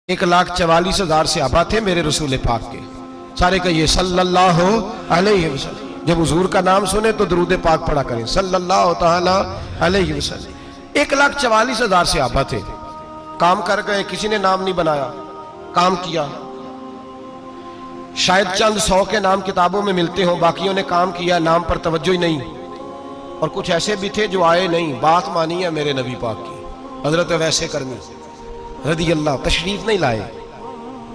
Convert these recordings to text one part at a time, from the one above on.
1,44,000 सहाबा थे मेरे रसूल पाक के, सारे कहिए सल्लल्लाहु अलैहि वसल्लम। जब हुजूर का नाम सुने तो दरूद पाक पढ़ा करें सल्लल्लाहु ताला अलैहि वसल्लम। 1,44,000 सहाबा थे, काम कर गए, किसी ने नाम नहीं बनाया, काम किया। शायद चंद 100 के नाम किताबों में मिलते हो, बाकियों ने काम किया, नाम पर तवज्जो ही नहीं। और कुछ ऐसे भी थे जो आए नहीं, बात मानी है मेरे नबी पाक की। हजरत वैसे करनी रदी अल्लाह तशरीफ नहीं लाए,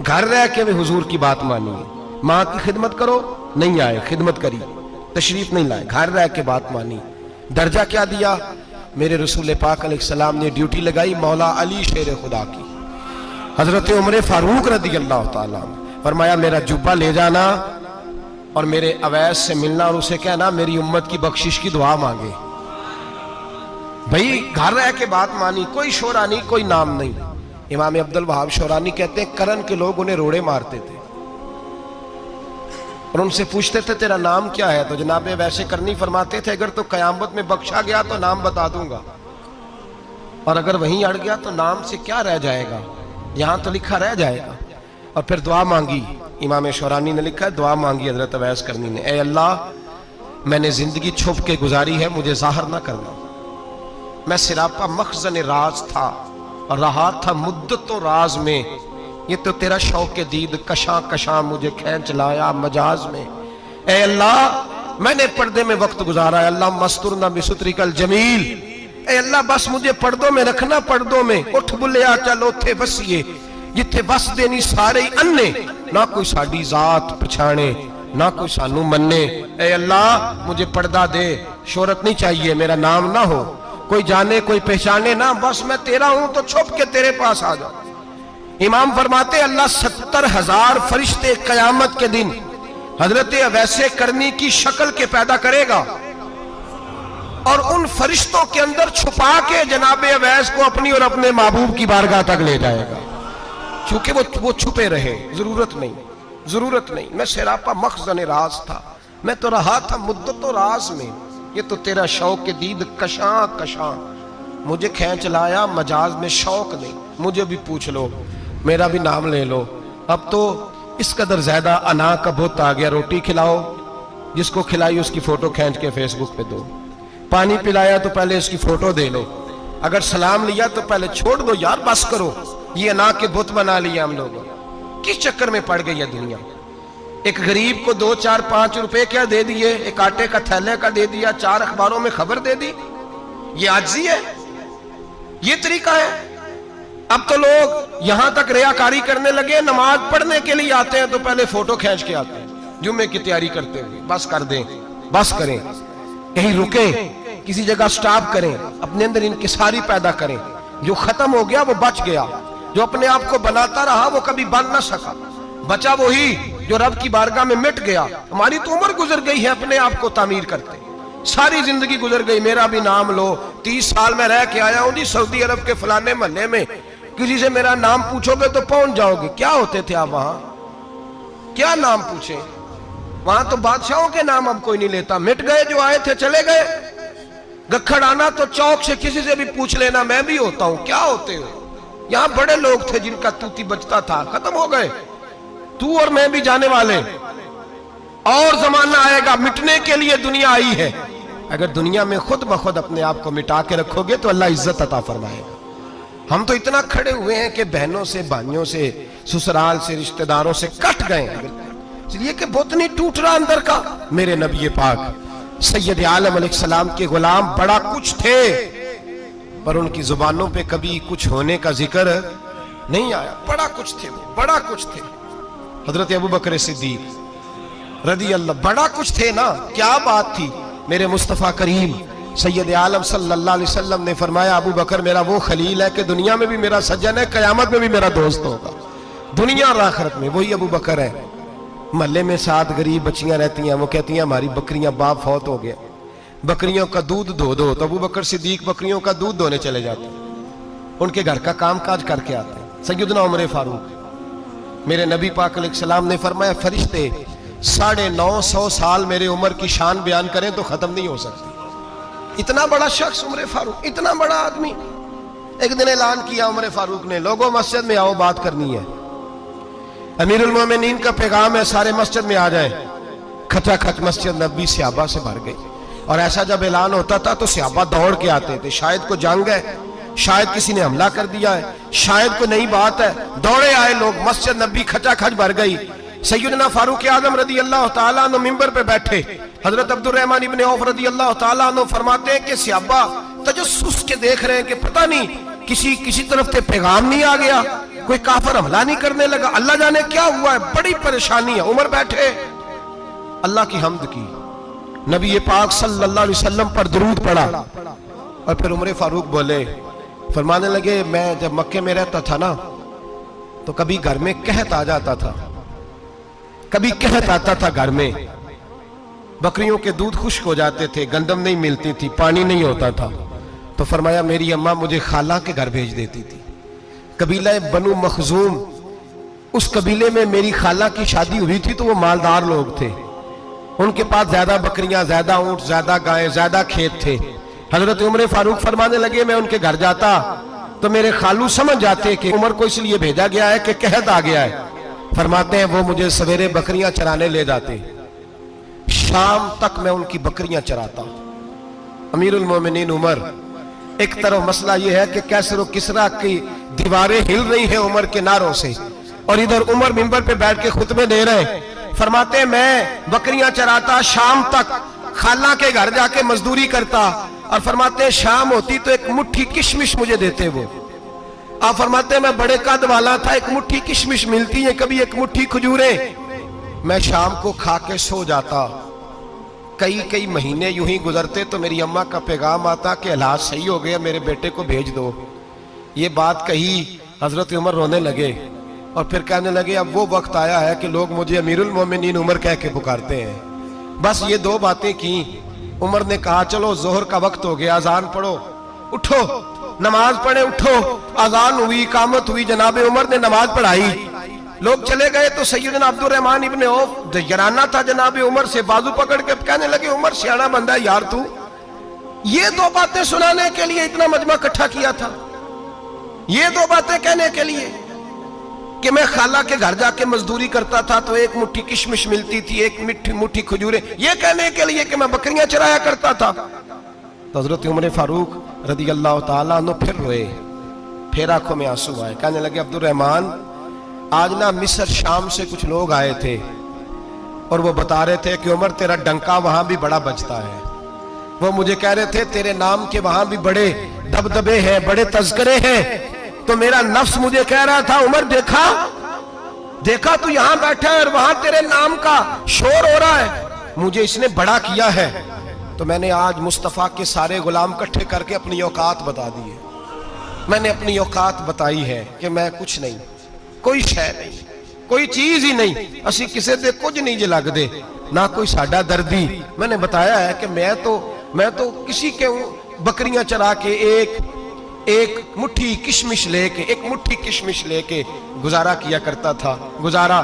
घर रह के भी हुजूर की बात मानी है। माँ की खिदमत करो, नहीं आए, खिदमत करी, तशरीफ नहीं लाए, घर रह के बात मानी। दर्जा क्या दिया? मेरे रसूल पाक अलैहिस्सलाम ने ड्यूटी लगाई मौला अली शेर खुदा की। हजरत उमर फारूक रदी अल्लाह ताला फरमाया मेरा जुब्बा ले जाना और मेरे अवैस से मिलना और उसे कहना मेरी उम्मत की बख्शिश की दुआ मांगे। भाई घर रह के बात मानी, कोई शोरा नहीं, कोई नाम नहीं। इमाम अब्दुल वहाब शोरानी कहते हैं करन के लोग उन्हें रोड़े मारते थे और उनसे पूछते थे तेरा नाम क्या है, तो जनाब वैसे करनी फरमाते थे अगर तो कयामत में बख्शा गया तो नाम बता दूंगा, और अगर वहीं अड़ गया तो नाम से क्या रह जाएगा, यहां तो लिखा रह जाएगा। और फिर दुआ मांगी, इमाम शोरानी ने लिखा है दुआ मांगी हजरत अवैस करनी ने, ए अल्लाह मैंने जिंदगी छुप के गुजारी है, मुझे जाहिर ना करना। मैं सिरापा मखजन राज था और रहा था मुद्दतों राज में, ये तो तेरा शौक दीद कशा कशा मुझे खींच लाया मजाज में। ए अल्लाह मैंने पर्दे में वक्त गुजारा है, अल्लाह मस्तुरना बिसुत्रिकल जमील। ए अल्लाह बस मुझे पर्दों में रखना, पर्दों में उठ बुलिया चल उथे बसिए, जिथे बस देनी सारे ही अन्ने, ना कोई साड़ी जात पछाणे ना कोई सानू मन्ने। ए अल्लाह मुझे पर्दा दे, शोहरत नहीं चाहिए, मेरा नाम ना हो, कोई जाने कोई पहचाने ना, बस मैं तेरा हूं तो छुप के तेरे पास आ जाऊं। इमाम फरमाते अल्लाह 70,000 फरिश्ते कयामत के दिन हजरत वैसे करनी की शक्ल के पैदा करेगा और उन फरिश्तों के अंदर छुपा के जनाब अवैस को अपनी और अपने महबूब की बारगाह तक ले जाएगा, चूंकि वो छुपे रहे, जरूरत नहीं। मैं सिरापा मखजन राज था, मैं तो रहा था मुद्दतों राज में, ये तो तेरा शौक दीद कशा कशा मुझे खींच लाया मजाज में, शौक नहीं। मुझे भी पूछ लो, मेरा भी नाम ले लो। अब तो इस कदर ज्यादा अना का बुत आ गया, रोटी खिलाओ, जिसको खिलाई उसकी फोटो खींच के फेसबुक पे दो, पानी पिलाया तो पहले उसकी फोटो दे लो, अगर सलाम लिया तो पहले छोड़ दो यार, बस करो। ये अना के बुत बना लिया हम लोगों, किस चक्कर में पड़ गई है दुनिया। एक गरीब को 2, 4, 5 रुपए क्या दे दिए, एक आटे का थैले का दे दिया, 4 अखबारों में खबर दे दी, ये आजिज़ी है, ये तरीका है। अब तो लोग यहां तक रियाकारी करने लगे, नमाज पढ़ने के लिए आते हैं तो पहले फोटो खींच के आते हैं, जुम्मे की तैयारी करते हुए। बस कर दें, बस करें, कहीं रुके, किसी जगह स्टॉप करें, अपने अंदर इंकिसारी पैदा करें। जो खत्म हो गया वो बच गया, जो अपने आप को बनाता रहा वो कभी बन ना सका, बचा वही जो रब की बारगाह में मिट गया। हमारी तो उम्र गुजर गई है अपने आप को तामीर करते, सारी जिंदगी गुजर गई। मेरा भी नाम लो, 30 साल में रह के आया हूं जी सऊदी अरब के फलाने महल्ले में, किसी से मेरा नाम पूछोगे तो पहुंच जाओगे। क्या होते थे आप वहां, क्या नाम पूछे, वहां तो बादशाहों के नाम अब कोई नहीं लेता, मिट गए, जो आए थे चले गए। गखड़ आना तो चौक से किसी से भी पूछ लेना, मैं भी होता हूं, क्या होते हो। यहां बड़े लोग थे जिनका तूती बचता था, खत्म हो गए, तू और मैं भी जाने वाले, और जमाना आएगा, मिटने के लिए दुनिया आई है। अगर दुनिया में खुद ब खुद अपने आप को मिटा के रखोगे तो अल्लाह इज्जत अता फरमाएगा। हम तो इतना खड़े हुए हैं कि बहनों से, भाइयों से, ससुराल से, रिश्तेदारों से कट गए, इसलिए कि बुत नहीं टूट रहा अंदर का। मेरे नबी पाक सैयद आलम अलैहिस्सलाम के गुलाम बड़ा कुछ थे, पर उनकी जुबानों पे कभी कुछ होने का जिक्र नहीं आया। बड़ा कुछ थे, बड़ा कुछ थे। हजरत अबू बकर सिद्दीक रदी अल्लाह बड़ा कुछ थे ना, क्या बात थी। मेरे मुस्तफ़ा करीम सैयद आलम सल्लल्लाहु अलैहि वसल्लम ने फरमाया अबू बकर मेरा वो खलील है कि दुनिया में भी मेरा सज्जन है, कयामत में भी मेरा दोस्त होगा, दुनिया और आखिरत में वही अबू बकर है। महल्ले में 7 गरीब बच्चियां रहती हैं, वो कहती हैं हमारी बकरियां, बाप फौत हो गया, बकरियों का दूध धो दो, तो अबू बकर सिद्दीक बकरियों का दूध धोने चले जाते, उनके घर का काम काज करके आते हैं। सैयदना उमर फारूक मेरे नबी पाक अलैहिस्सलाम ने फरमाया फरिश्ते 950 साल मेरे उम्र की शान बयान करें तो खत्म नहीं हो सकती। इतना बड़ा शख्स उमर फारूक, इतना बड़ा आदमी, ایک دن اعلان کیا عمر فاروق نے، لوگوں مسجد میں آؤ، بات کرنی ہے۔ امیر المومنین کا پیغام ہے، سارے مسجد میں آ جائیں۔ کھچا کھچ مسجد نبی صحابہ سے بھر گئی، اور ایسا جب اعلان ہوتا تھا تو صحابہ دوڑ کے آتے تھے، شاید کو جنگ ہے، شاید کسی نے حملہ کر دیا ہے، شاید کوئی نئی بات ہے، دوڑے آئے لوگ، مسجد نبی کھچا کھچ بھر گئی۔ سیدنا فاروق اعظم رضی اللہ تعالیٰ عنہ ممبر پہ بیٹھے، حضرت عبد الرحمن ابن عوف رضی اللہ تعالیٰ عنہ فرماتے ہیں کہ صحابہ تجسس کے دیکھ رہے ہیں کہ پتہ نہیں کسی طرف سے پیغام نہیں آ گیا، کوئی کافر حملہ نہیں کرنے لگا، اللہ جانے کیا ہوا ہے، بڑی پریشانی ہے۔ عمر بیٹھے، اللہ کی حمد کی، نبی پاک صلی اللہ علیہ وسلم پر درود پڑھا، اور پھر عمر فاروق بولے، فرمانے لگے میں جب مکے میں رہتا تھا نا تو کبھی گھر میں قحط آ جاتا تھا، کبھی قحط آتا تھا گھر میں، بکریوں کے دودھ خشک ہو جاتے تھے، گندم نہیں ملتی تھی، پانی نہیں ہوتا تھا، تو فرمایا میری اماں مجھے خالہ کے گھر بھیج دیتی تھی۔ قبیلہ بنو مخزوم، اس قبیلے میں میری خالہ کی شادی ہوئی تھی تو وہ مالدار لوگ تھے، ان کے پاس زیادہ بکریاں، زیادہ اونٹ، زیادہ گائیں، زیادہ کھیت تھے۔ حضرت عمر فاروق فرمانے لگے میں ان کے گھر جاتا تو میرے خالو سمجھ جاتے کہ عمر کو اس لیے بھیجا گیا ہے کہ قحط آ گیا ہے، فرماتے ہیں وہ مجھے سویرے بکریاں چرانے لے جاتے، شام تک میں ان کی بکریاں چراتا۔ امیر المومنین عمر، ایک طرف مسئلہ یہ ہے کہ کیسر و کسرا کی دیواریں ہل رہی ہیں عمر کے نعروں سے، اور ادھر عمر منبر پہ بیٹھ کے خطبے دے رہے ہیں، فرماتے ہیں میں بکریاں چراتا، شام تک خالہ کے گھر جا کے مزدوری کرتا، اور فرماتے ہیں شام ہوتی تو ایک مٹھی کشمش مجھے دیتے وہ، آپ فرماتے ہیں میں بڑے قد والا تھا، ایک مٹھی کشمش ملتی ہے، کبھی ایک مٹھی کھجوریں، میں شام کو کھا کے سو جاتا۔ کئی مہینے یوں ہی گزرتے تو میری اماں کا پیغام آتا کہ حالات صحیح ہو گیا، میرے بیٹے کو بھیج دو۔ یہ بات کہی، حضرت عمر رونے لگے اور پھر کہنے لگے اب وہ وقت آیا ہے کہ لوگ مجھے امیر المومنین عمر کہہ کے پکارتے ہیں۔ بس یہ دو باتیں کی، عمر نے کہا چلو ظہر کا وقت ہو گیا، اذان پڑھو، اٹھو نماز پڑھے، اٹھو۔ اذان ہوئی، اقامت ہوئی، جناب عمر نے نماز پڑھائی، لوگ چلے گئے تو سیدنا عبد الرحمن ابن عوف جرانہ تھا جناب عمر سے، بازو پکڑ کے کہنے لگے عمر سیاڑا بندہ ہے یار، تو یہ دو باتیں سنانے کے لیے اتنا مجمع اکٹھا کیا تھا، یہ دو باتیں کہنے کے لیے کہ میں خالہ کے گھر جا کے مزدوری کرتا تھا تو ایک مٹھی کشمش ملتی تھی، ایک مٹھی کھجوریں، یہ کہنے کے لیے کہ میں بکریاں چرایا کرتا تھا۔ تو حضرت عمر فاروق رضی اللہ تعالیٰ عنہ پھر روئے، پھر آنکھوں میں آنسو آئے، کہنے لگے عبد الرحمن آج نا مصر شام سے کچھ لوگ آئے تھے اور وہ بتا رہے تھے کہ عمر تیرا ڈنکا وہاں بھی بڑا بجتا ہے، وہ مجھے کہہ رہے تھے تیرے نام کے وہاں بھی بڑے دبدبے ہیں، بڑے تذکرے ہیں، تو میرا نفس مجھے کہہ رہا تھا عمر دیکھا تو یہاں بیٹھا ہے اور وہاں تیرے نام کا شور ہو رہا ہے، مجھے اس نے بڑا کیا ہے، تو میں نے آج مصطفیٰ کے سارے غلام کٹھے کر کے اپنی اوقات بتا دی ہے، میں نے اپنی اوقات بتائی ہے کہ میں کچھ نہیں، کوئی شے نہیں، کوئی چیز ہی نہیں، اسی کسے دے کچھ نہیں جے لگ دے، نہ کوئی ساڈا دردی۔ میں نے بتایا ہے کہ میں تو کسی کے بکریاں چرا کے ایک مٹھی کشمش لے کے گزارا کیا کرتا تھا، گزارا